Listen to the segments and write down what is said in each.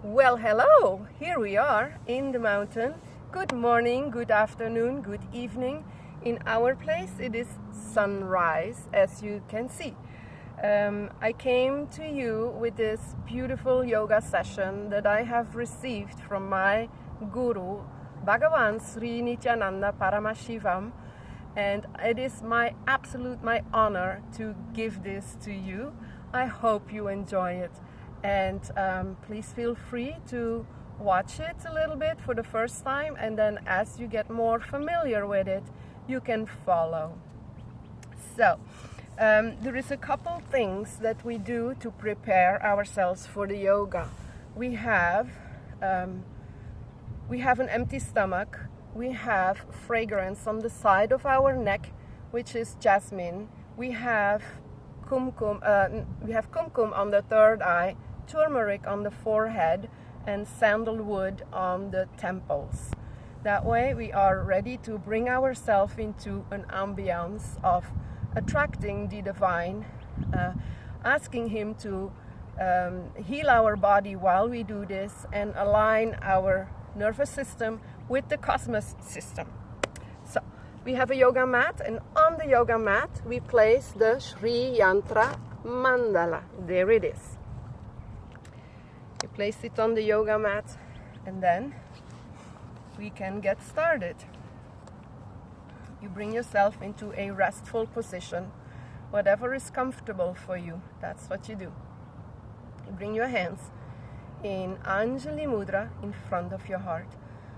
Well, hello! Here we are in the mountain. Good morning, good afternoon, good evening. In our place it is sunrise, as you can see. I came to you with this beautiful yoga session that I have received from my guru, Bhagwan Sri Nithyananda Paramashivam, and it is my honor to give this to you. I hope you enjoy it. And please feel free to watch it a little bit for the first time, and then as you get more familiar with it, you can follow. So, there is a couple things that we do to prepare ourselves for the yoga. We have an empty stomach. We have fragrance on the side of our neck, which is jasmine. We have kumkum on the third eye, turmeric on the forehead, and sandalwood on the temples. That way we are ready to bring ourselves into an ambience of attracting the divine, asking him to heal our body while we do this and align our nervous system with the cosmos system. So we have a yoga mat, and on the yoga mat we place the Sri Yantra Mandala. There it is. You place it on the yoga mat, and then we can get started. You bring yourself into a restful position, whatever is comfortable for you. That's what you do. You bring your hands in Anjali Mudra in front of your heart.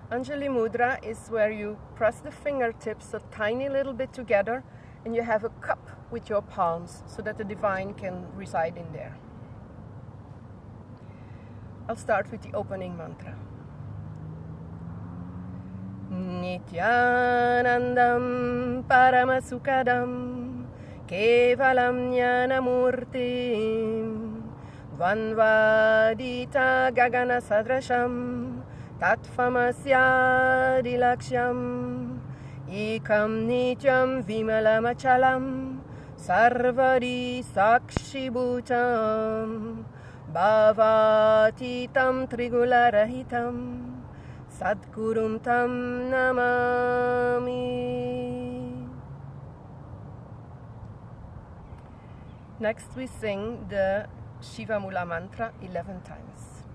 Anjali Mudra is where you press the fingertips a tiny little bit together, and you have a cup with your palms so that the divine can reside in there. I'll start with the opening mantra. Nithyanandam Paramasukadam Kevalam Jnanamurtim Vanvadita Gagana Sadrasham Tatvamasya Laksham Ekam Nityam Vimalamachalam Sarvari Sakshibhutam Bhavatitam Trigularahitam Sadgurum Tam Namami. Next we sing the Shiva Mula mantra 11 times.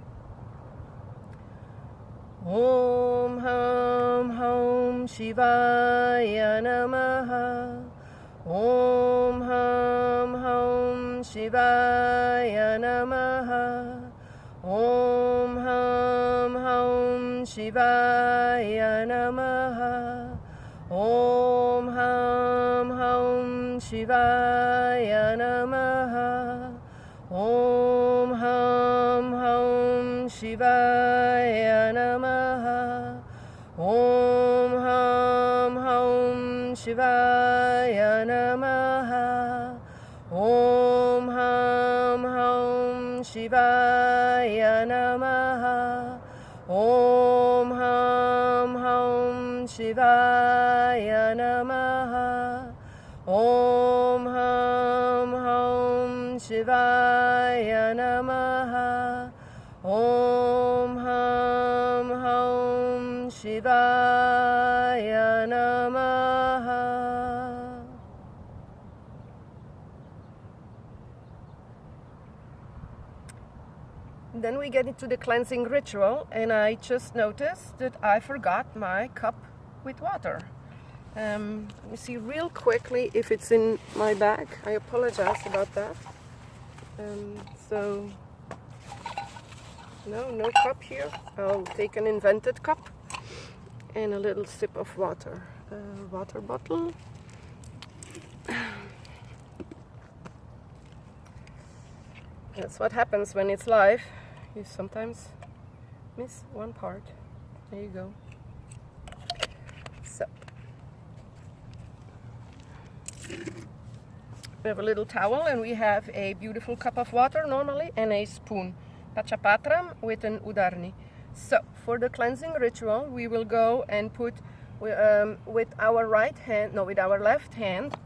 Om Ham Ham Shivaya Namaha. Om Ham Ham Shivaya Namaha. Om Ham Ham Shivaya Namaha. Om Ham Ham Shivaya Namaha. Om Ham Ham Shivaya Namaha. Om Ham Ham Shivaya Namaha. Om Ham Ham Shivaya Namaha. Om Ham Ham Shivaya Namaha. Om Ham Ham Shivaya Namaha. Om Ham Ham Shivaya Namaha. Then we get into the cleansing ritual, and I just noticed that I forgot my cup with water. Let me see real quickly if it's in my bag. I apologize about that. So, no cup here. I'll take an invented cup and a little sip of water. Water bottle. That's what happens when it's live. You sometimes miss one part. There you go. So we have a little towel, and we have a beautiful cup of water normally, and a spoon. Pachapatram with an udarni. So for the cleansing ritual, we will go and put with our left hand,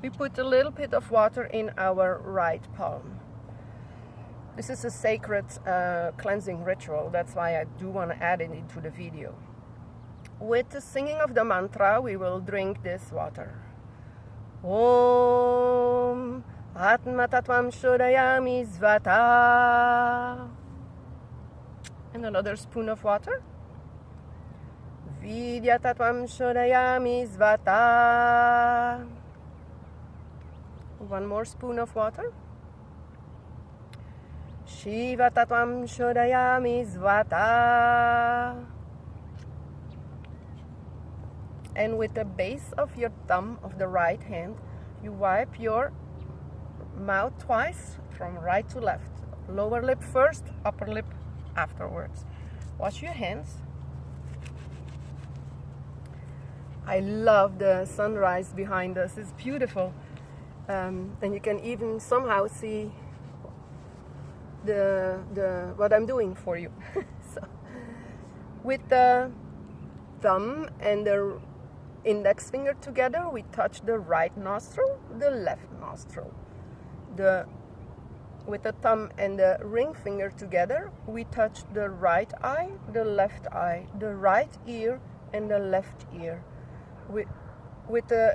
we put a little bit of water in our right palm. This is a sacred cleansing ritual. That's why I do want to add it into the video. With the singing of the mantra, we will drink this water. Om Atma Tatvam Shodayami Svata. And another spoon of water. Vidya Tatvam Shodayami Svata. One more spoon of water. Shiva Tatvam Shodayami Svata. And with the base of your thumb of the right hand, you wipe your mouth twice from right to left. Lower lip first, upper lip afterwards. Wash your hands. I love the sunrise behind us. It's beautiful. And you can even somehow see what I'm doing for you. So, with the thumb and the index finger together, we touch the right nostril, the left nostril. With the thumb and the ring finger together, we touch the right eye, the left eye, the right ear, and the left ear. With the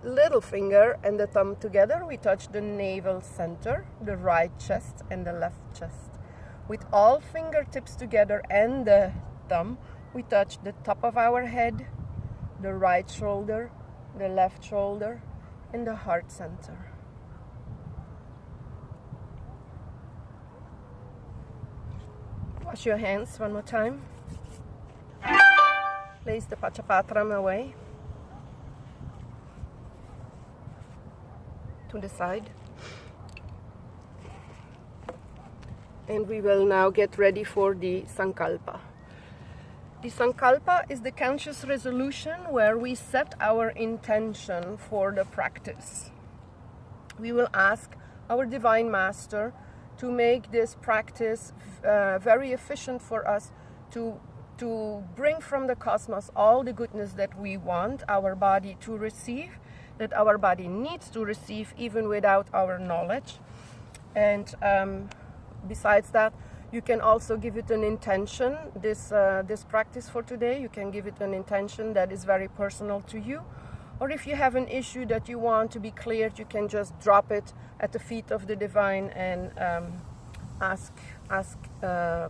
little finger and the thumb together, we touch the navel center, the right chest, and the left chest. With all fingertips together and the thumb, we touch the top of our head, the right shoulder, the left shoulder, and the heart center. Wash your hands one more time. Place the Pachapatram away to the side. And we will now get ready for the Sankalpa. The Sankalpa is the conscious resolution where we set our intention for the practice. We will ask our Divine Master to make this practice very efficient for us, to bring from the cosmos all the goodness that we want our body to receive, that our body needs to receive even without our knowledge. And besides that, you can also give it an intention. This practice for today, you can give it an intention that is very personal to you. Or if you have an issue that you want to be cleared, you can just drop it at the feet of the Divine and ask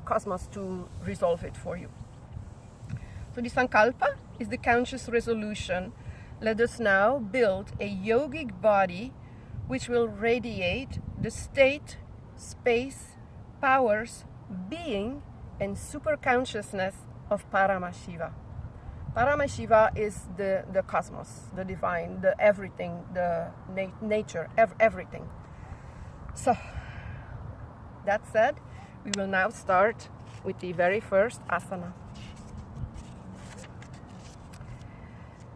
Cosmos to resolve it for you. So the Sankalpa is the conscious resolution. Let us now build a yogic body which will radiate the state, space, powers, being, and super consciousness of Paramashiva. Paramashiva is the cosmos, the divine, the everything, the nature, everything. So, that said, we will now start with the very first asana.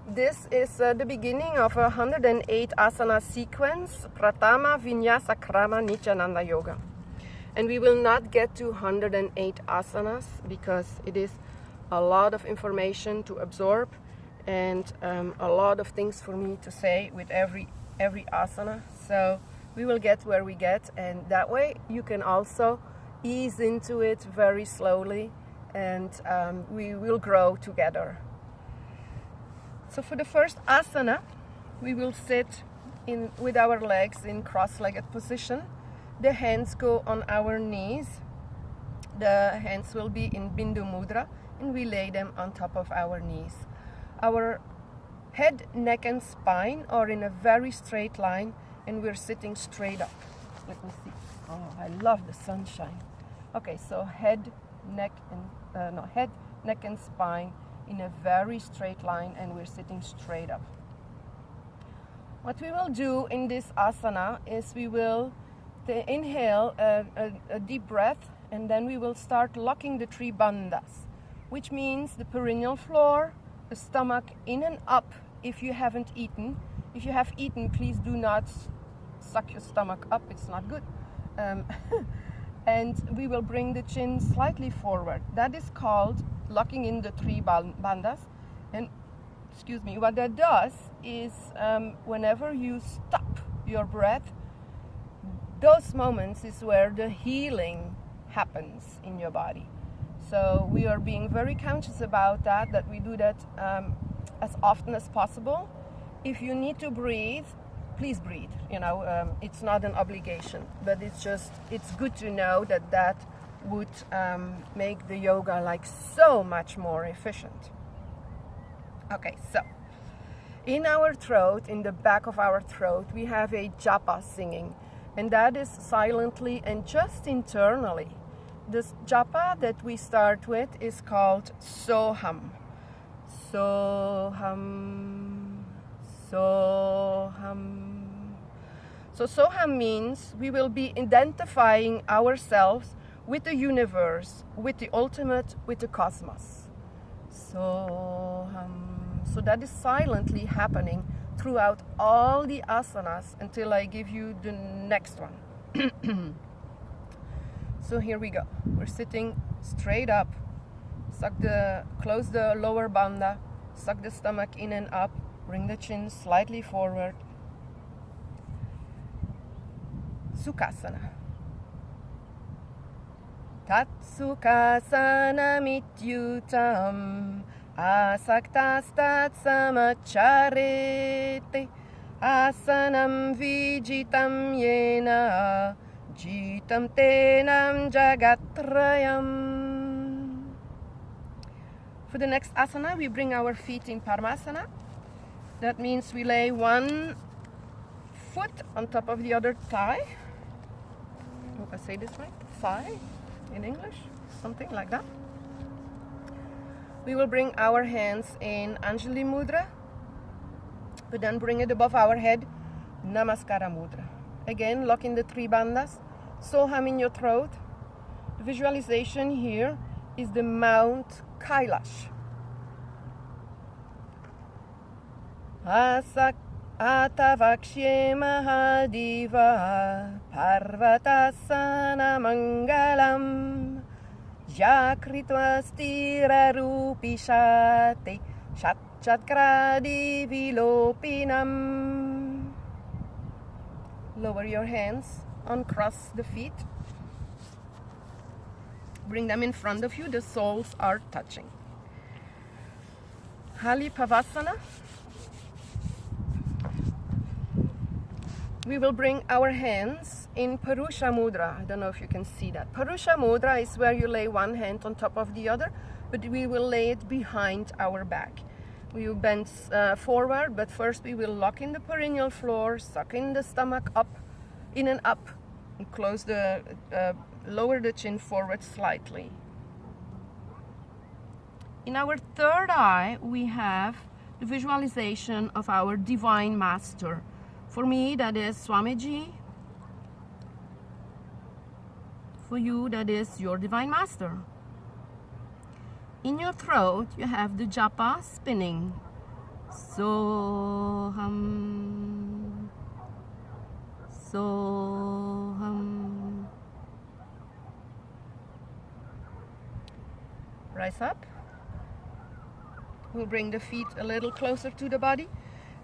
This is the beginning of a 108 asana sequence, Prathama, Vinyasa, Krama, Nithyananda Yoga. And we will not get to 108 asanas because it is a lot of information to absorb and a lot of things for me to say with every asana. So we will get where we get, and that way you can also ease into it very slowly, and we will grow together. So for the first asana, we will sit with our legs in cross-legged position. The hands go on our knees. The hands will be in Bindu Mudra, and we lay them on top of our knees. Our head, neck, and spine are in a very straight line, and we're sitting straight up. Let me see. Oh, I love the sunshine. Okay, so head, neck, and spine in a very straight line, and we're sitting straight up. What we will do in this asana is we will inhale a deep breath, and then we will start locking the three bandhas, which means the perineal floor, the stomach in and up if you haven't eaten. If you have eaten, please do not suck your stomach up, it's not good. And we will bring the chin slightly forward. That is called locking in the three bandhas. And what that does is whenever you stop your breath, those moments is where the healing happens in your body. So we are being very conscious about that we do that as often as possible. If you need to breathe, please breathe. It's not an obligation, but it's good to know that would make the yoga like so much more efficient. Okay, so in our throat, in the back of our throat, we have a japa singing, and that is silently and just internally. This japa that we start with is called Soham. Soham, Soham. So Soham means we will be identifying ourselves with the universe, with the ultimate, with the cosmos. Soham. So that is silently happening throughout all the asanas until I give you the next one. So here we go. We're sitting straight up. Close the lower bandha, suck the stomach in and up, bring the chin slightly forward. Sukhasana. Tatsukasana mityutam asaktastat samacharete asanam vijitam yena jitam tenam jagatrayam. For the next asana, we bring our feet in Paramashivam. That means we lay one foot on top of the other thigh. Hope I say this right? Thigh in English, something like that. We will bring our hands in Anjali Mudra, but then bring it above our head, Namaskara Mudra. Again, lock in the three bandhas, Soham in your throat. The visualization here is the Mount Kailash. Atavakshe Mahadiva Parvatasana Mangalam Jakritva stira rupishate Shatchakradi vilopinam. Lower your hands, uncross the feet. Bring them in front of you, the soles are touching. Halipavasana. We will bring our hands in Purusha Mudra. I don't know if you can see that. Purusha Mudra is where you lay one hand on top of the other, but we will lay it behind our back. We will bend forward, but first we will lock in the perineal floor, suck in the stomach up, in and up, and close lower the chin forward slightly. In our third eye, we have the visualization of our Divine Master. For me, that is Swamiji. For you, that is your Divine Master. In your throat, you have the japa spinning. Soham, Soham. Rise up. We'll bring the feet a little closer to the body.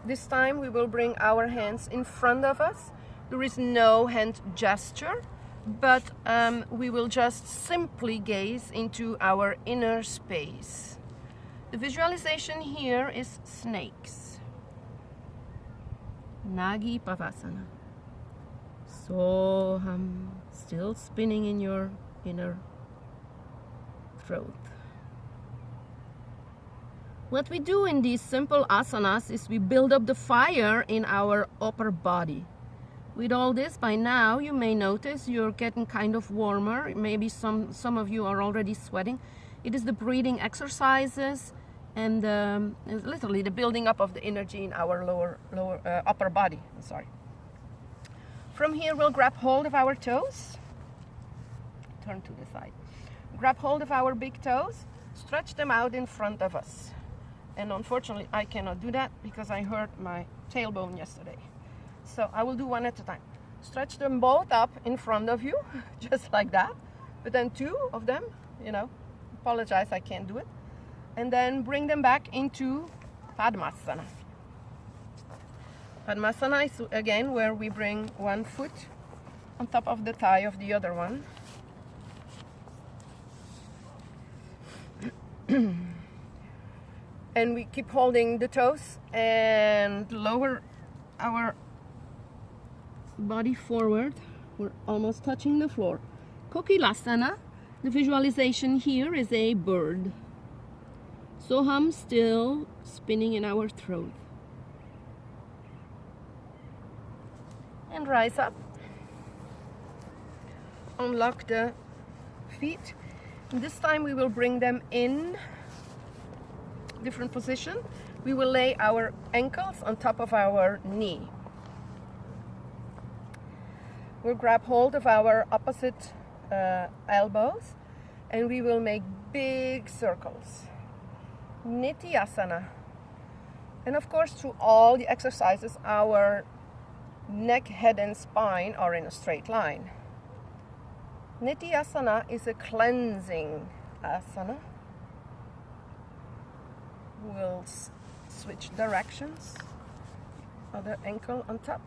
This time we will bring our hands in front of us. There is no hand gesture, but we will just simply gaze into our inner space. The visualization here is snakes. Nagi Pavasana. Soham, still spinning in your inner throat. What we do in these simple asanas is we build up the fire in our upper body. With all this, by now, you may notice you're getting kind of warmer. Maybe some of you are already sweating. It is the breathing exercises and literally the building up of the energy in our upper body. Sorry. From here, we'll grab hold of our toes. Turn to the side. Grab hold of our big toes. Stretch them out in front of us. And unfortunately, I cannot do that because I hurt my tailbone yesterday. So I will do one at a time. Stretch them both up in front of you, just like that. But then two of them, apologize, I can't do it. And then bring them back into Padmasana. Padmasana is again where we bring one foot on top of the thigh of the other one. And we keep holding the toes and lower our body forward. We're almost touching the floor. Kokilasana. The visualization here is a bird. Soham still spinning in our throat. And rise up. Unlock the feet. And this time we will bring them in different position. We will lay our ankles on top of our knee. We'll grab hold of our opposite elbows and we will make big circles. Nithyananda. And of course, through all the exercises, our neck, head and spine are in a straight line. Nithyananda is a cleansing asana. We'll switch directions. Other ankle on top.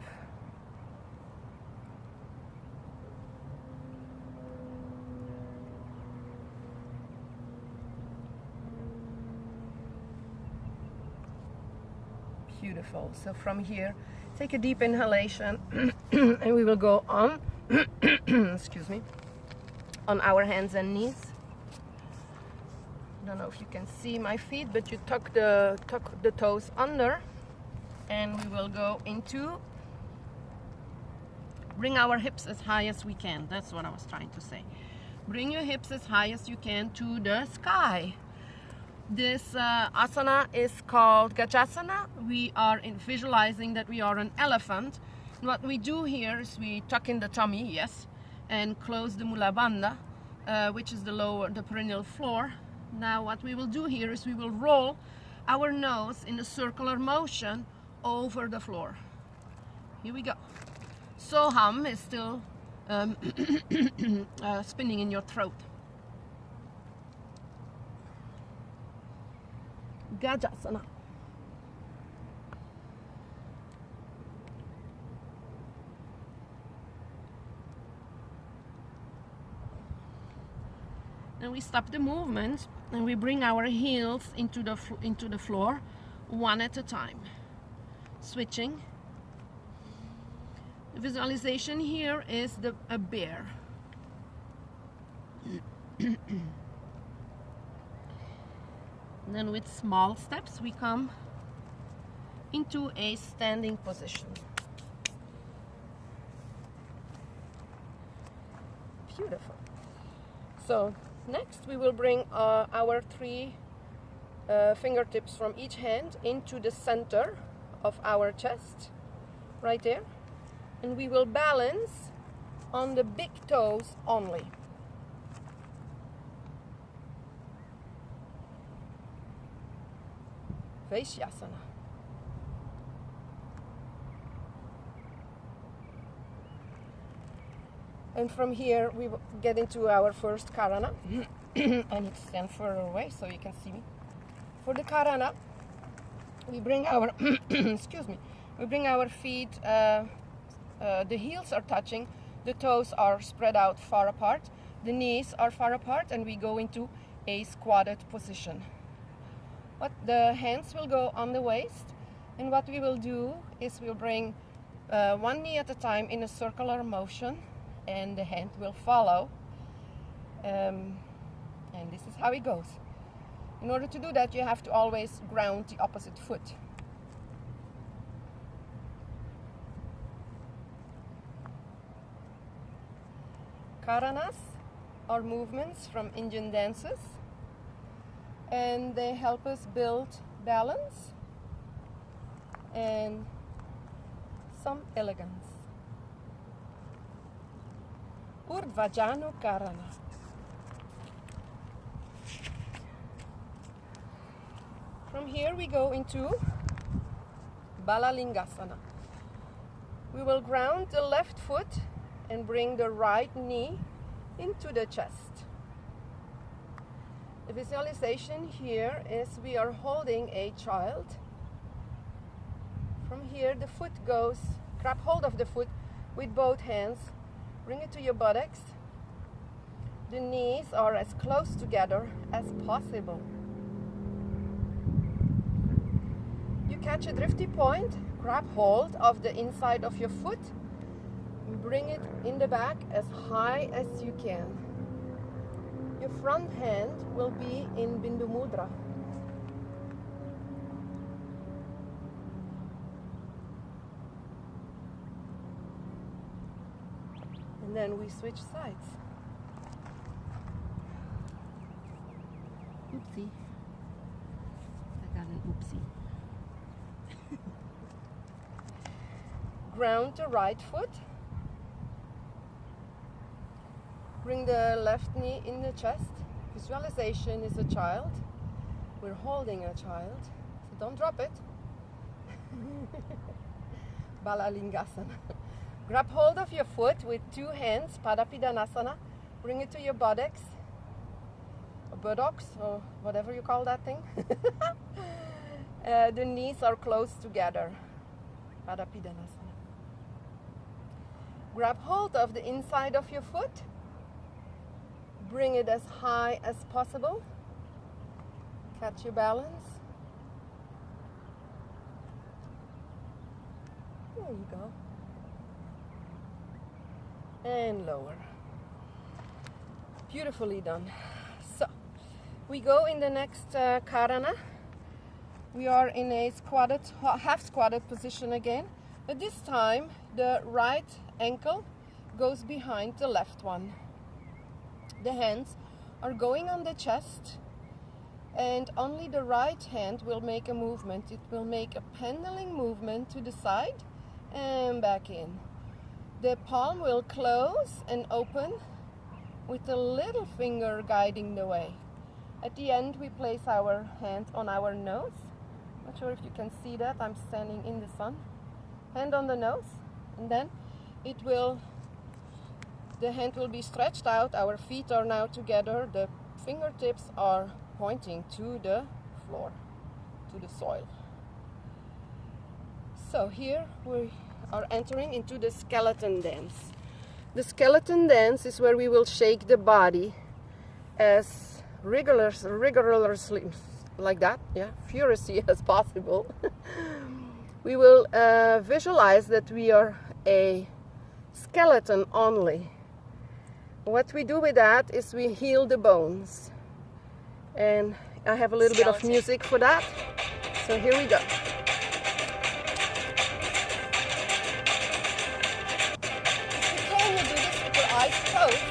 Beautiful. So from here, take a deep inhalation and we will go on, excuse me, on our hands and knees. I don't know if you can see my feet, but you tuck the toes under and we will go into, bring our hips as high as we can. That's what I was trying to say. Bring your hips as high as you can to the sky. This asana is called Gajasana. We are visualizing that we are an elephant. And what we do here is we tuck in the tummy, yes, and close the Mula Bandha, which is the perineal floor. Now what we will do here is we will roll our nose in a circular motion over the floor. Here we go. Soham is still spinning in your throat. Gajasana. And we stop the movement and we bring our heels into the floor one at a time. Switching. The visualization here is a bear. And then with small steps we come into a standing position. Beautiful. So next we will bring our three fingertips from each hand into the center of our chest, right there. And we will balance on the big toes only. Vinyasa. And from here we get into our first Karana. I need to stand further away so you can see me. For the Karana, we bring our excuse me. We bring our feet. The heels are touching. The toes are spread out far apart. The knees are far apart, and we go into a squatted position. The hands will go on the waist, and what we will do is we'll bring one knee at a time in a circular motion, and the hand will follow. And this is how it goes. In order to do that, you have to always ground the opposite foot. Karanas are movements from Indian dances, and they help us build balance and some elegance. Urdhvajanu Karana. From here we go into Balalingasana. We will ground the left foot and bring the right knee into the chest. The visualization here is we are holding a child. From here the foot goes, grab hold of the foot with both hands, Bring it to your buttocks. The knees are as close together as possible. You catch a drifty point, grab hold of the inside of your foot, and bring it in the back as high as you can. Your front hand will be in Bindu Mudra. And then we switch sides. Oopsie. I got an oopsie. Ground the right foot. Bring the left knee in the chest. Visualization is a child. We're holding a child, so don't drop it. Balalingasana. Grab hold of your foot with two hands, Padapidanasana. Bring it to your buttocks, or buttocks, or whatever you call that thing. The knees are close together, Padapidanasana. Grab hold of the inside of your foot. Bring it as high as possible. Catch your balance. There you go. And lower. Beautifully done. So, we go in the next Karana. We are in a squatted, half squatted position again. But this time, the right ankle goes behind the left one. The hands are going on the chest, and only the right hand will make a movement. It will make a pendulum movement to the side and back in. The palm will close and open with the little finger guiding the way. At the end, we place our hand on our nose. Not sure if you can see that. I'm standing in the sun. Hand on the nose, and then the hand will be stretched out. Our feet are now together. The fingertips are pointing to the floor, to the soil. So here we are entering into the skeleton dance. The skeleton dance is where we will shake the body as rigorously, like that, yeah, furiously as possible. We will visualize that we are a skeleton only. What we do with that is we heal the bones. And I have a little bit of music for that. So here we go. Can you do this with your eyes closed?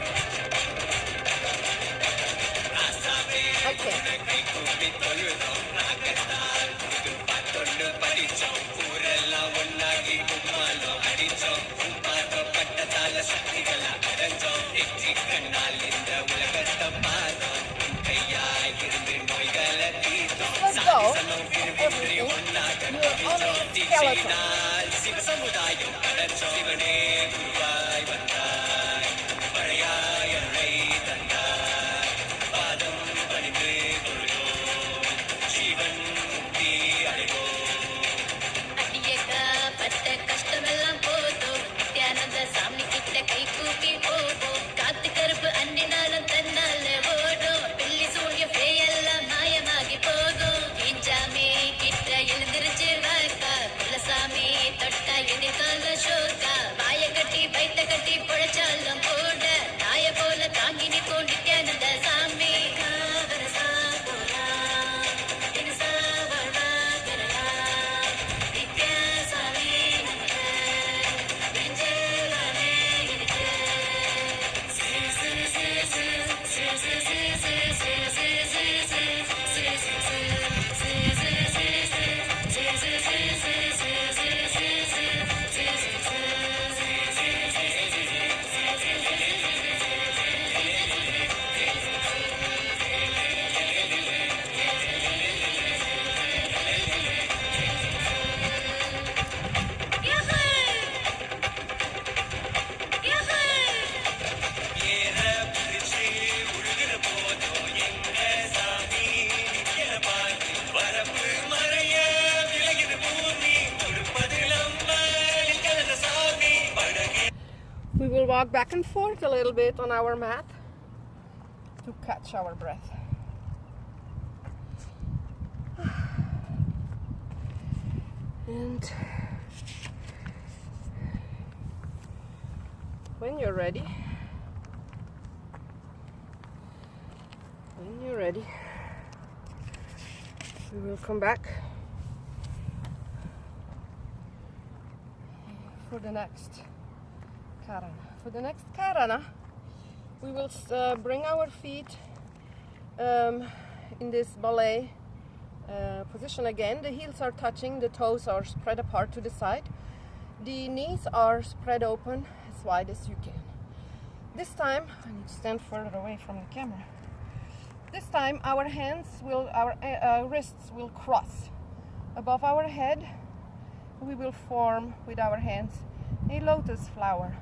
Okay. Let's go. Everything. You're only a skeleton. Saami rock back and forth a little bit on our mat to catch our breath. And when you're ready, we will come back for the next karana. For the next karana, we will bring our feet in this ballet position again. The heels are touching, the toes are spread apart to the side. The knees are spread open as wide as you can. This time, I need to stand further away from the camera. This time our wrists will cross above our head. We will form with our hands a lotus flower.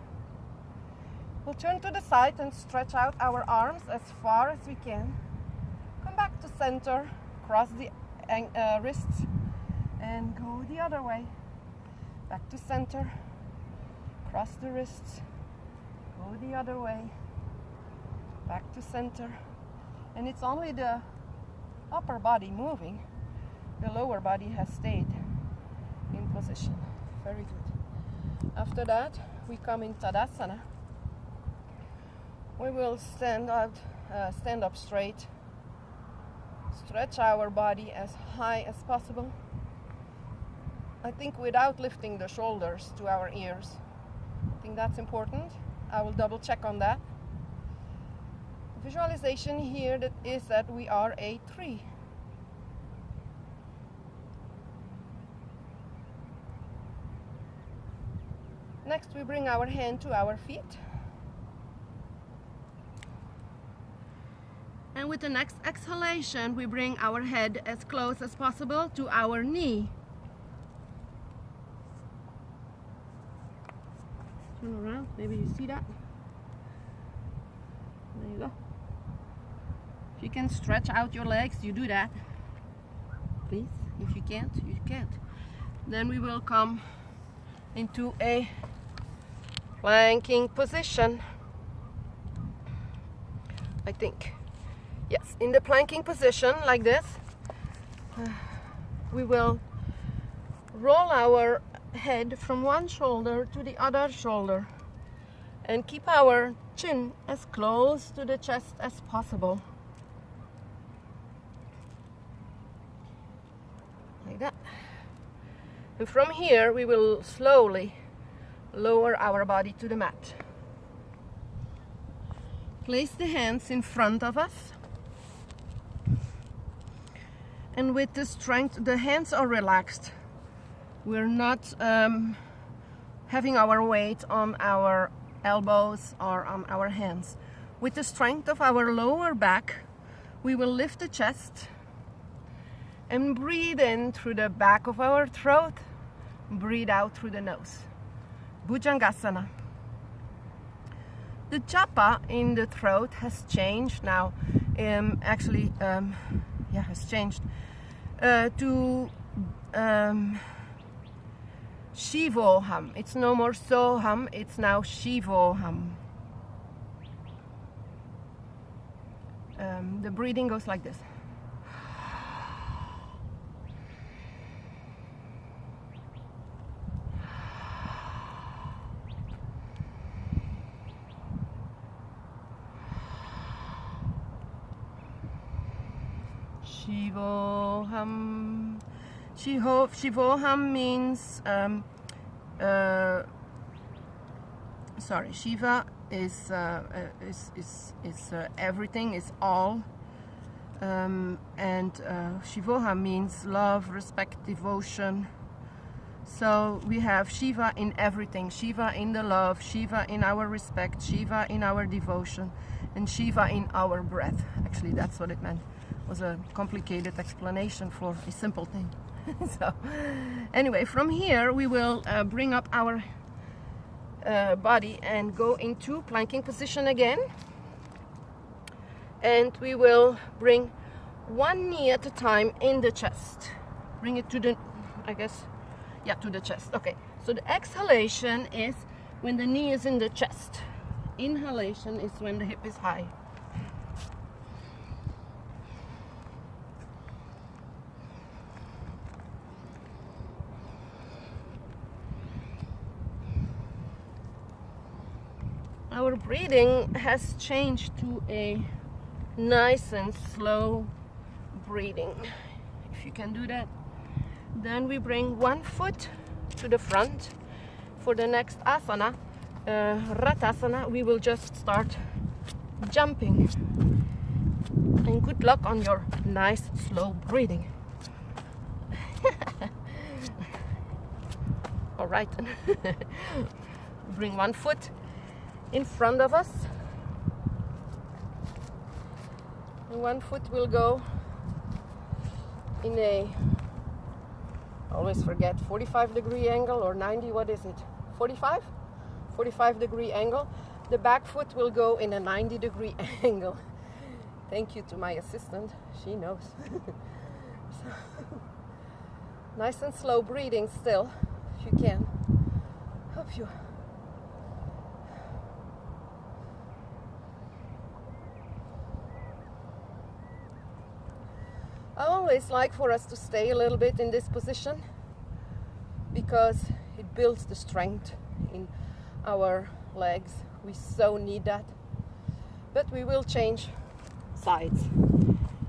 We'll turn to the side and stretch out our arms as far as we can. Come back to center, cross the wrists and go the other way. Back to center, cross the wrists, go the other way, back to center. And it's only the upper body moving. The lower body has stayed in position. Very good. After that, we come in Tadasana. We will stand up straight. Stretch our body as high as possible. I think without lifting the shoulders to our ears. I think that's important. I will double check on that. Visualization here is that we are a tree. Next, we bring our hand to our feet. And with the next exhalation, we bring our head as close as possible to our knee. Turn around, maybe you see that. There you go. If you can stretch out your legs, you do that. Please, if you can't, you can't. Then we will come into a planking position. I think. Yes, in the planking position like this, we will roll our head from one shoulder to the other shoulder and keep our chin as close to the chest as possible. Like that. And from here we will slowly lower our body to the mat. Place the hands in front of us. And with the strength, the hands are relaxed. We're not having our weight on our elbows or on our hands. With the strength of our lower back, we will lift the chest and breathe in through the back of our throat, breathe out through the nose. Bhujangasana. The japa in the throat has changed now. Has changed to Shivoham. It's no more Soham, it's now Shivoham. The breathing goes like this. Shivoham. Shivoham means Shiva is everything, is all, and Shivoham means love, respect, devotion. So we have Shiva in everything, Shiva in the love, Shiva in our respect, Shiva in our devotion, and Shiva in our breath. Actually, that's what it meant. It was a complicated explanation for a simple thing. So anyway, from here we will bring up our body and go into planking position again, and we will bring one knee at a time in the chest. Bring it to the, to the chest. Okay, so the exhalation is when the knee is in the chest. inhalation is when the hip is high. Our breathing has changed to a nice and slow breathing. If you can do that, then we bring one foot to the front. For the next asana, Ratasana, we will just start jumping. And good luck on your nice slow breathing. All right. Bring one foot in front of us. And one foot will go in a, I always forget, 45-degree angle or 90, what is it? 45? 45-degree angle. The back foot will go in a 90-degree angle. Thank you to my assistant, she knows. So, nice and slow breathing still, if you can. Hope you. I always like for us to stay a little bit in this position because it builds the strength in our legs. We so need that. But we will change sides,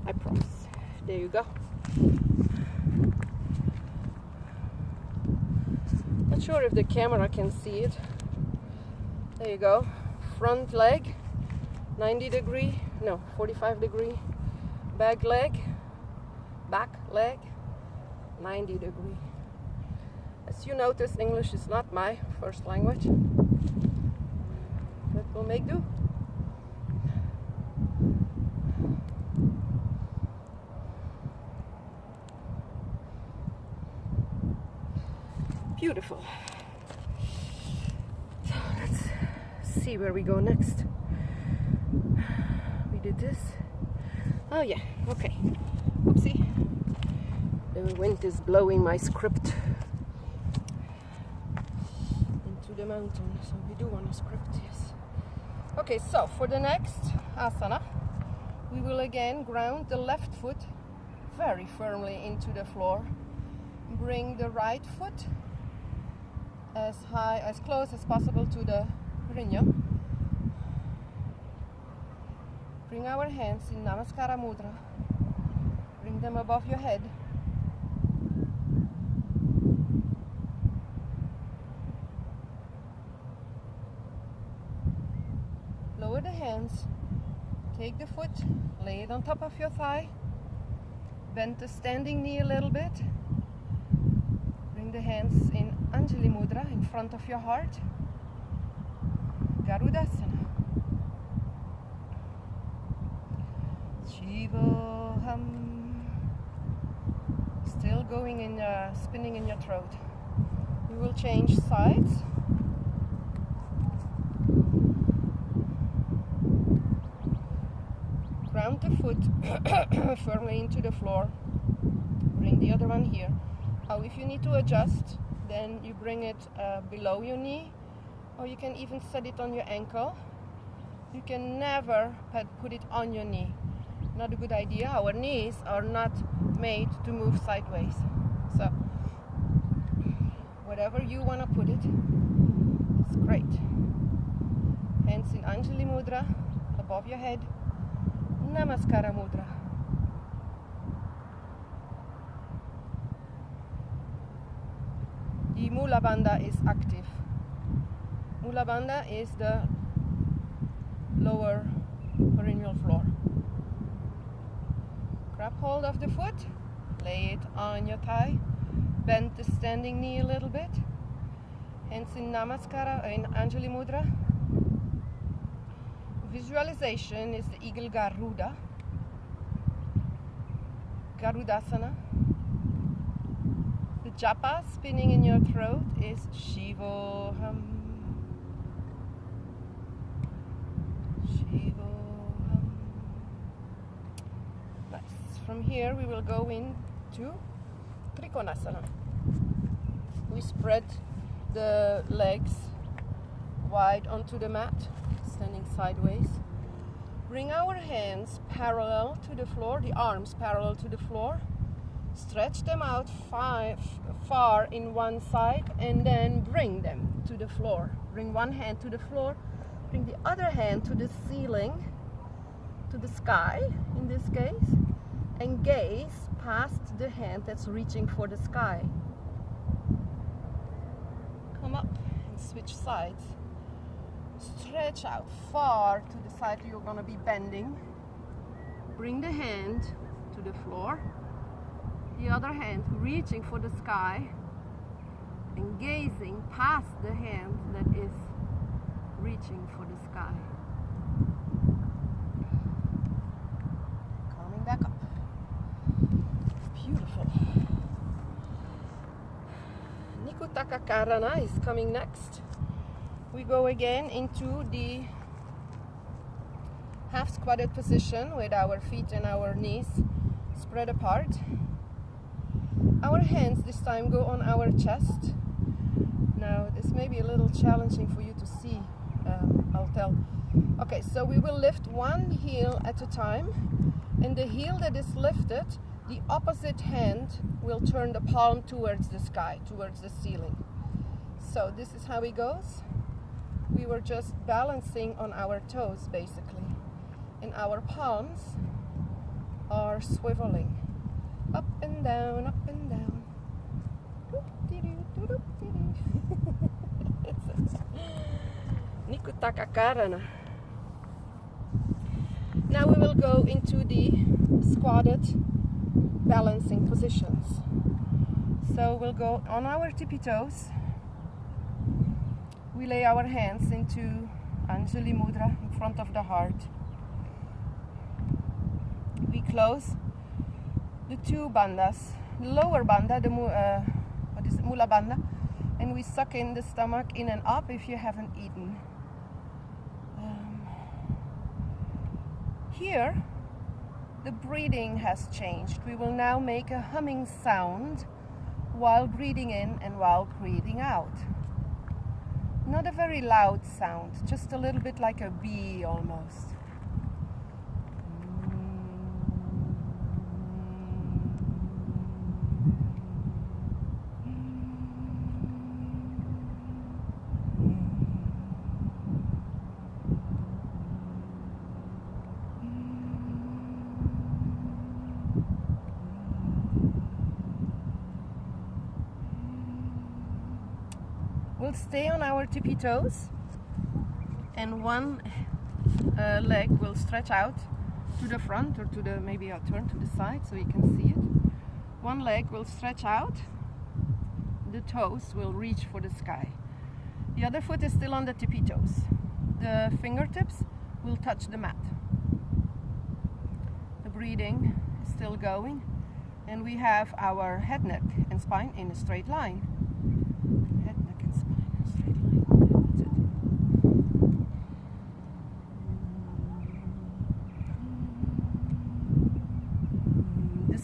I promise. There you go. Not sure if the camera can see it. There you go. Front leg, 90-degree, no, 45-degree. Back leg, 90-degree. As you notice, English is not my first language, but we'll make do. Beautiful. So let's see where we go next. We did this. Oh yeah, okay. Oopsie. The wind is blowing my script into the mountain, so we do want a script, yes. Okay, so for the next asana, we will again ground the left foot very firmly into the floor. Bring the right foot as high, as close as possible to the riñon. Bring our hands in Namaskara Mudra. Bring them above your head. Lower the hands. Take the foot, lay it on top of your thigh. Bend the standing knee a little bit. Bring the hands in Anjali Mudra in front of your heart. Garudasana. Shivoham. Still going in, spinning in your throat. We will change sides. Ground the foot firmly into the floor. Bring the other one here. Now, if you need to adjust, then you bring it below your knee, or you can even set it on your ankle. You can never put it on your knee. Not a good idea. Our knees are not made to move sideways. So, wherever you want to put it, it's great. Hands in Anjali Mudra, above your head. Namaskara Mudra. The Mula Bandha is active. Mula Bandha is the lower perineal floor. Grab hold of the foot, lay it on your thigh, bend the standing knee a little bit. Hands in Namaskara, in Anjali Mudra. Visualization is the eagle Garuda. Garudasana. The japa spinning in your throat is Shivoham. Shivoham. Nice. From here we will go into Trikonasana. We spread the legs wide onto the mat. standing sideways. Bring our hands parallel to the floor, the arms parallel to the floor. Stretch them out far in one side and then bring them to the floor. Bring one hand to the floor, bring the other hand to the ceiling, to the sky in this case, and gaze past the hand that's reaching for the sky. Come up and switch sides. Stretch out far to the side you're going to be bending. Bring the hand to the floor. The other hand reaching for the sky and gazing past the hand that is reaching for the sky. Coming back up. Beautiful. Karana is coming next. We go again into the half squatted position with our feet and our knees spread apart. Our hands this time go on our chest. Now this may be a little challenging for you to see, I'll tell. Okay, so we will lift one heel at a time, and the heel that is lifted, the opposite hand will turn the palm towards the sky, towards the ceiling. So this is how it goes. We were just balancing on our toes basically, and our palms are swiveling up and down, up and down. Nikutaka Karana. Now we will go into the squatted balancing positions. So we'll go on our tippy toes. We lay our hands into Anjali Mudra in front of the heart. We close the two bandhas, the lower bandha, the Mula bandha, and we suck in the stomach in and up if you haven't eaten. Here, the breathing has changed. We will now make a humming sound while breathing in and while breathing out. Not a very loud sound, just a little bit like a bee almost. We'll stay on our tippy toes, and one leg will stretch out to the front, or to the, maybe I'll turn to the side so you can see it. One leg will stretch out, the toes will reach for the sky. The other foot is still on the tippy toes. The fingertips will touch the mat. The breathing is still going, and we have our head, neck and spine in a straight line.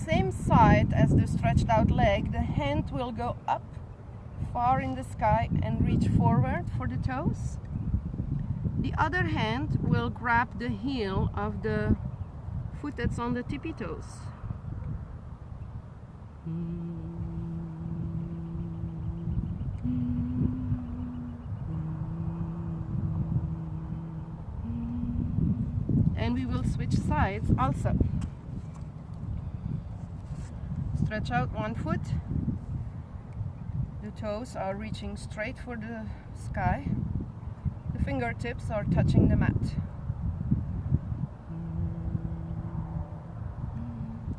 Same side as the stretched out leg, the hand will go up far in the sky and reach forward for the toes. The other hand will grab the heel of the foot that's on the tippy toes. And we will switch sides also. Stretch out one foot. The toes are reaching straight for the sky. The fingertips are touching the mat.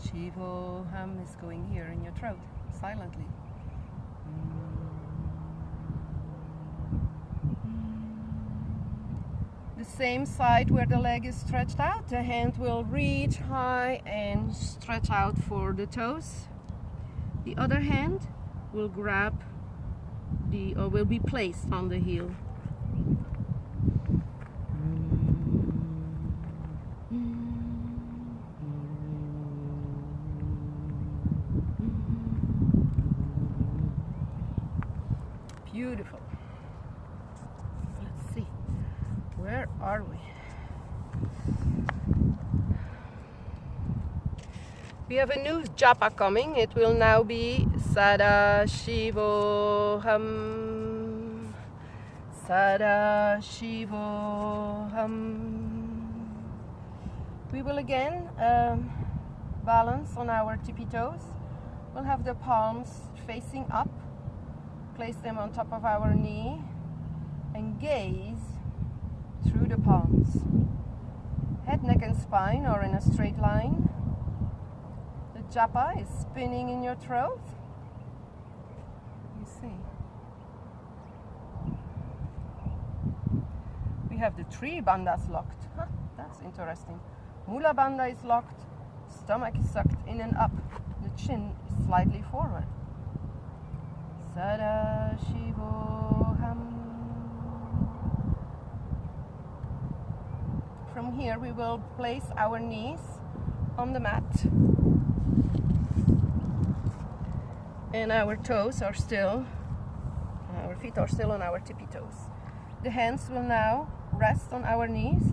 Shivoham is going here in your throat, silently. The same side where the leg is stretched out, the hand will reach high and stretch out for the toes. The other hand will grab or will be placed on the heel. Beautiful. Let's see. Where are we? We have a new japa coming. It will now be Sadashivoham, Sadashivoham. We will again balance on our tippy toes. We'll have the palms facing up, place them on top of our knee, and gaze through the palms. Head, neck, and spine are in a straight line. The japa is spinning in your throat. You see. We have the three bandhas locked. Huh, that's interesting. Mula bandha is locked. Stomach is sucked in and up. The chin is slightly forward. Sadashivoham. From here we will place our knees on the mat. And our toes are still, our feet are still on our tippy toes. The hands will now rest on our knees,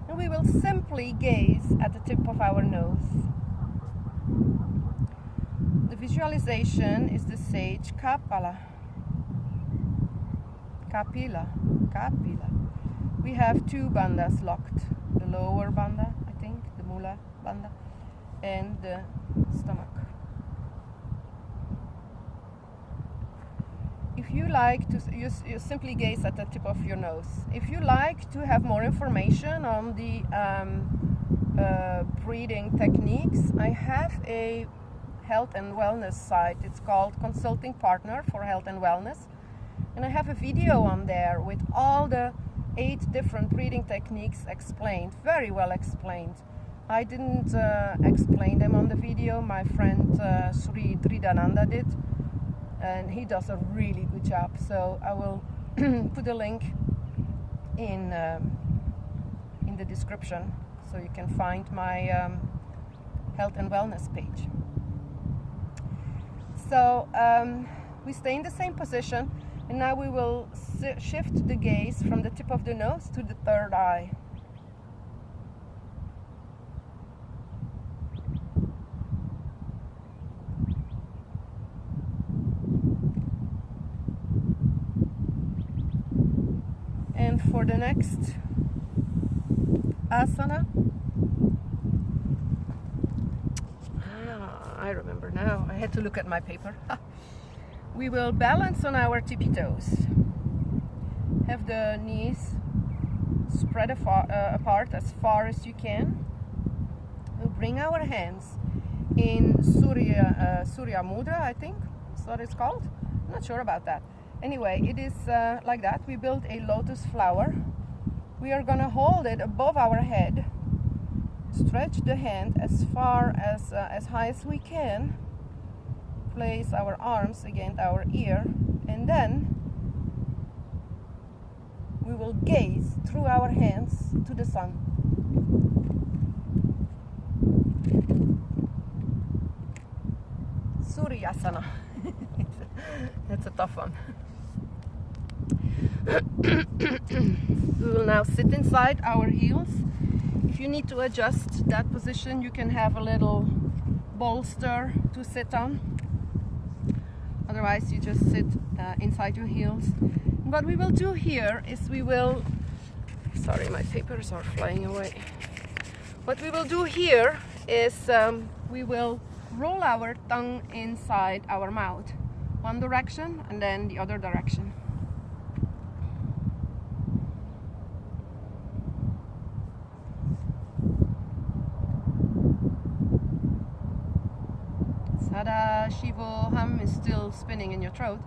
and we will simply gaze at the tip of our nose. The visualization is the sage Kapila. We have two bandhas locked. The lower bandha, I think, the Mula bandha, and the stomach. If you like to, you simply gaze at the tip of your nose. If you like to have more information on the breathing techniques, I have a health and wellness site. It's called Consulting Partner for Health and Wellness. And I have a video on there with all the 8 different breathing techniques explained, very well explained. I didn't explain them on the video. My friend Nithyananda did. And he does a really good job, so I will put a link in the description so you can find my health and wellness page. So we stay in the same position, and now we will shift the gaze from the tip of the nose to the third eye. And for the next asana, I remember now, I had to look at my paper. We will balance on our tippy toes. Have the knees spread apart as far as you can. We'll bring our hands in Surya Mudra, I think that's what it's called. I'm not sure about that. Anyway, it is like that. We build a lotus flower. We are going to hold it above our head. Stretch the hand as far as high as we can. Place our arms against our ear, and then we will gaze through our hands to the sun. Suryasana. That's a tough one. We will now sit inside our heels. If you need to adjust that position, you can have a little bolster to sit on. Otherwise, you just sit inside your heels. What we will do here is we will... Sorry, my papers are flying away. What we will do here is we will roll our tongue inside our mouth. One direction and then the other direction. Sadashivoham is still spinning in your throat.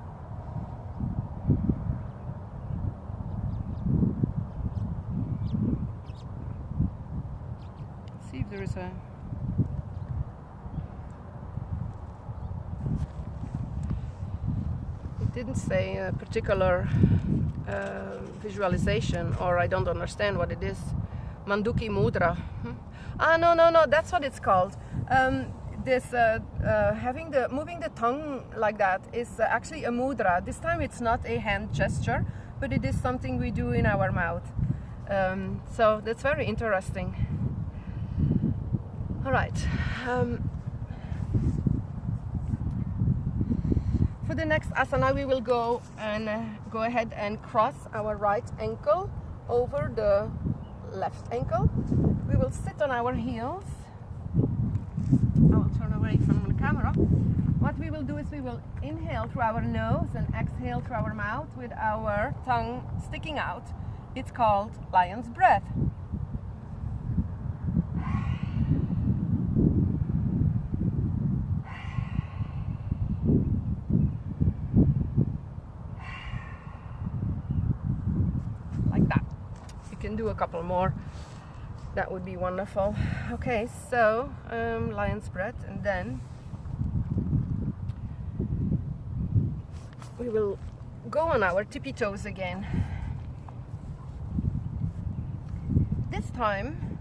Let's see if there is a... It didn't say a particular visualization, or I don't understand what it is. Manduki Mudra. No, that's what it's called. Moving the tongue like that is actually a mudra. This time it's not a hand gesture, but it is something we do in our mouth. So that's very interesting. All right. For the next asana, we will go ahead and cross our right ankle over the left ankle. We will sit on our heels. I will turn away from the camera. What we will do is we will inhale through our nose and exhale through our mouth with our tongue sticking out. It's called lion's breath. Like that. You can do a couple more. That would be wonderful. Okay, so lion's breath, and then we will go on our tippy toes again. This time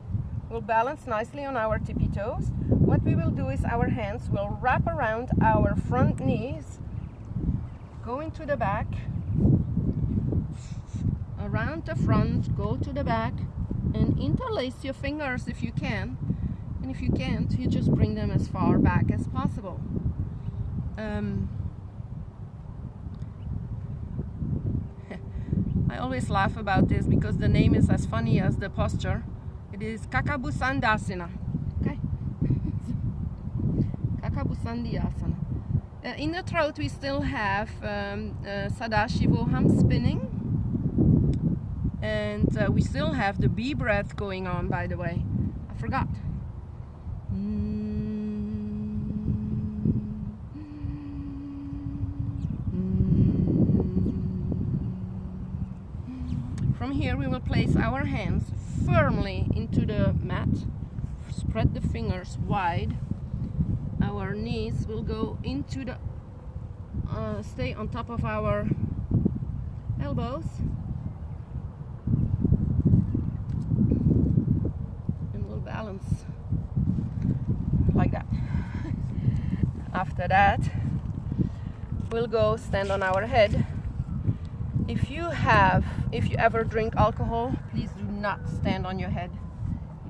we'll balance nicely on our tippy toes. What we will do is our hands will wrap around our front knees, go into the back, around the front, go to the back, and interlace your fingers if you can. And if you can't, you just bring them as far back as possible. I always laugh about this because the name is as funny as the posture. It is Kakabusandasana. Okay? Kakabusandasana. In the throat we still have Sadashivoham spinning. And we still have the bee breath going on, by the way. I forgot. From here we will place our hands firmly into the mat. Spread the fingers wide. Our knees will go into the stay on top of our elbows. And we'll balance like that. After that, we'll go stand on our head. If you ever drink alcohol, please do not stand on your head.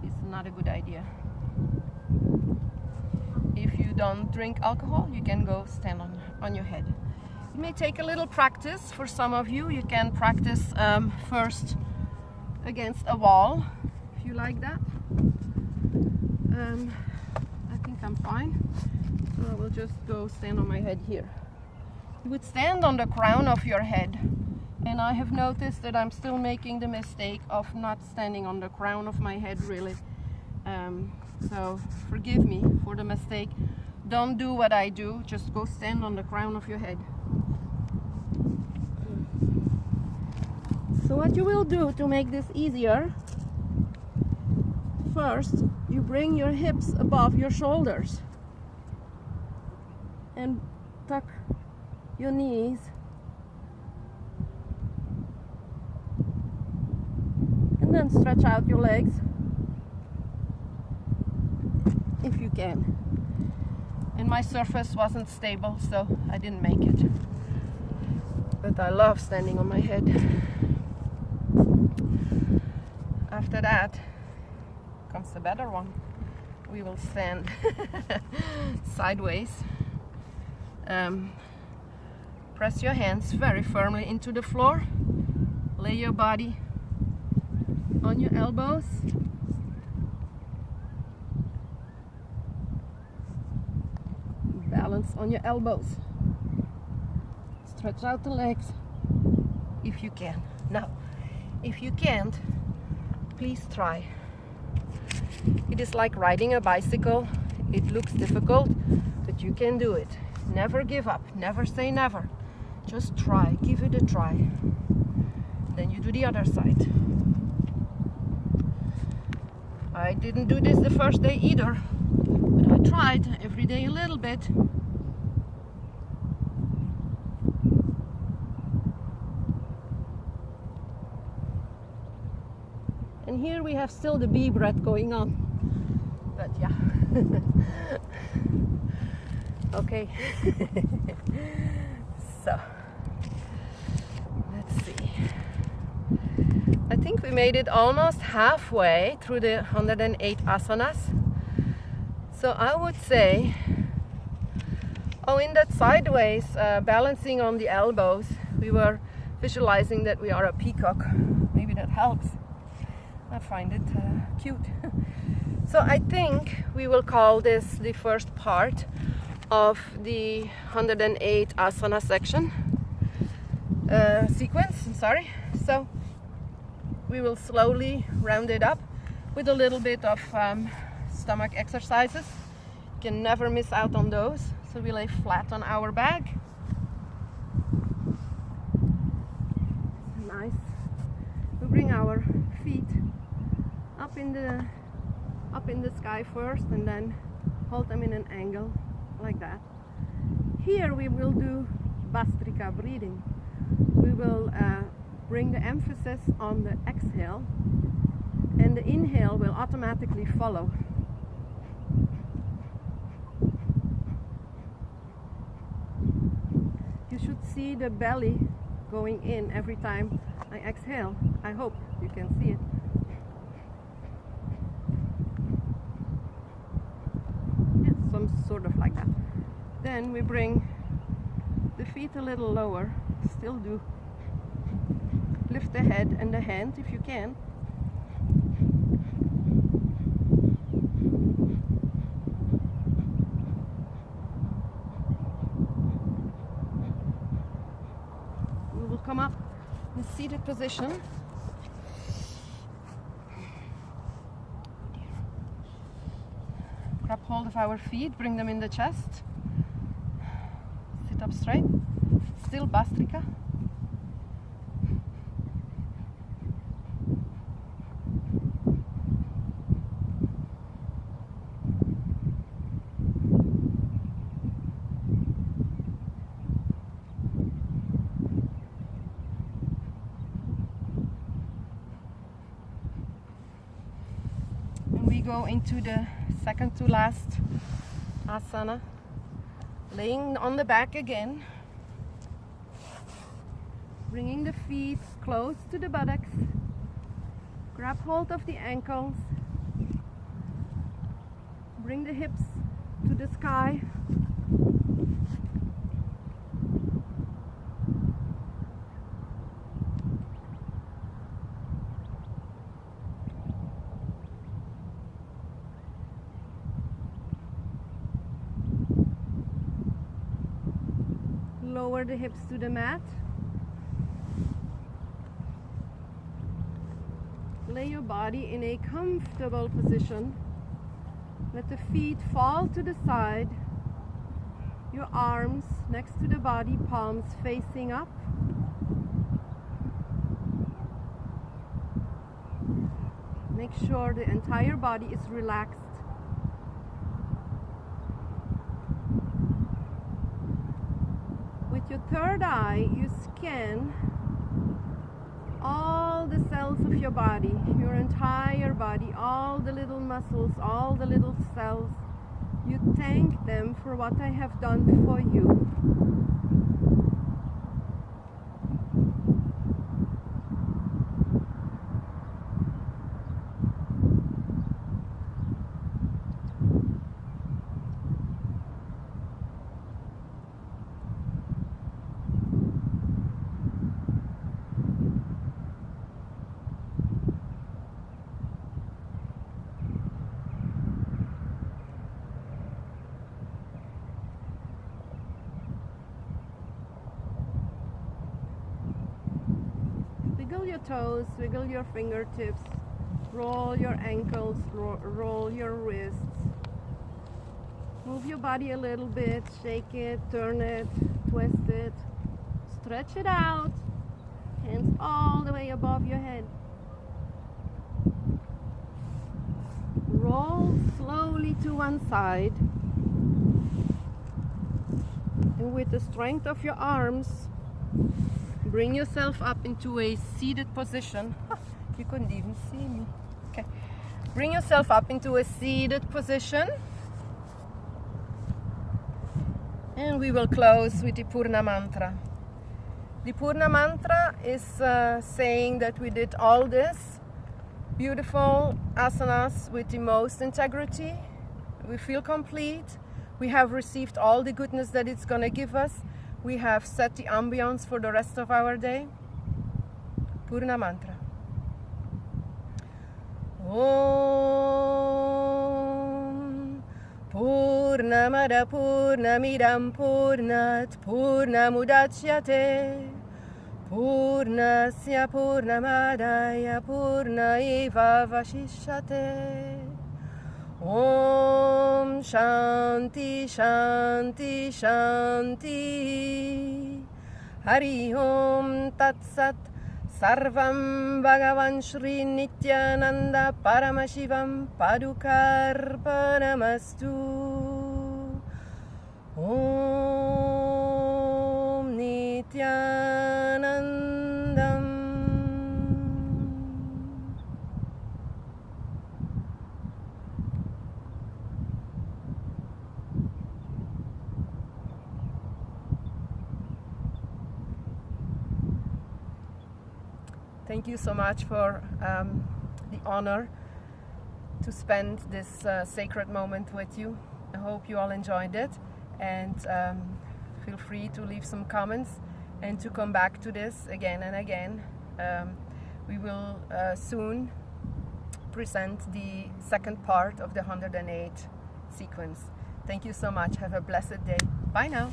It is not a good idea. If you don't drink alcohol, you can go stand on your head. It may take a little practice. For some of you, you can practice first against a wall, if you like that. I think I'm fine. So I will just go stand on my head here. You would stand on the crown of your head. And I have noticed that I'm still making the mistake of not standing on the crown of my head, really. So forgive me for the mistake. Don't do what I do, just go stand on the crown of your head. So what you will do to make this easier, first you bring your hips above your shoulders and tuck your knees. And then stretch out your legs if you can. And my surface wasn't stable, so I didn't make it. But I love standing on my head. After that comes the better one. We will stand sideways. Press your hands very firmly into the floor. Lay your body on your elbows. Balance on your elbows. Stretch out the legs if you can. Now, if you can't, please try. It is like riding a bicycle. It looks difficult, but you can do it. Never give up. Never say never. Just try. Give it a try. Then you do the other side. I didn't do this the first day either, but I tried every day a little bit. And here we have still the bee breath going on. But yeah. Okay. So, let's see. I think we made it almost halfway through the 108 asanas. So I would say Oh, in that sideways, balancing on the elbows, we were visualizing that we are a peacock. Maybe that helps. I find it cute. So I think we will call this the first part of the 108 Asana sequence. So we will slowly round it up with a little bit of stomach exercises. You can never miss out on those. So we lay flat on our back. Nice. We bring our feet up in the sky first, and then hold them in an angle like that. Here we will do Bhastrika breathing. We will bring the emphasis on the exhale, and the inhale will automatically follow. You should see the belly going in every time I exhale. I hope you can see it. Yeah, some sort of like that. Then we bring the feet a little lower. Still do. Lift the head and the hand if you can. We will come up in seated position. Grab hold of our feet, bring them in the chest. Sit up straight. Still Bhastrika. And we go into the second to last asana, laying on the back again. Bringing the feet close to the buttocks. Grab hold of the ankles. Bring the hips to the sky. Lower the hips to the mat. Lay your body in a comfortable position. Let the feet fall to the side. Your arms next to the body, palms facing up. Make sure the entire body is relaxed. With your third eye, you scan all the cells of your body, your entire body, all the little muscles, all the little cells. You thank them for what I have done for you. Wiggle your toes, wiggle your fingertips, roll your ankles, roll your wrists. Move your body a little bit, shake it, turn it, twist it, stretch it out, hands all the way above your head. Roll slowly to one side, and with the strength of your arms, bring yourself up into a seated position. You couldn't even see me. Okay. Bring yourself up into a seated position. And we will close with the Purna Mantra. The Purna Mantra is saying that we did all this beautiful asanas with the most integrity. We feel complete. We have received all the goodness that it's going to give us. We have set the ambience for the rest of our day. Purna mantra. Om Purnamada Purnamidam Purnat Purnamudachyate Purnasya Purnamadaya Purnaiva Vashishyate. Om Shanti Shanti Shanti. Hari Om Tat Sat. Sarvam Bhagwan Shri Nithyananda Paramashivam Padukarpanamastu. Om Nithyanandam. Thank you so much for the honor to spend this sacred moment with you. I hope you all enjoyed it, and feel free to leave some comments and to come back to this again and again. We will soon present the second part of the 108 sequence. Thank you so much. Have a blessed day. Bye now.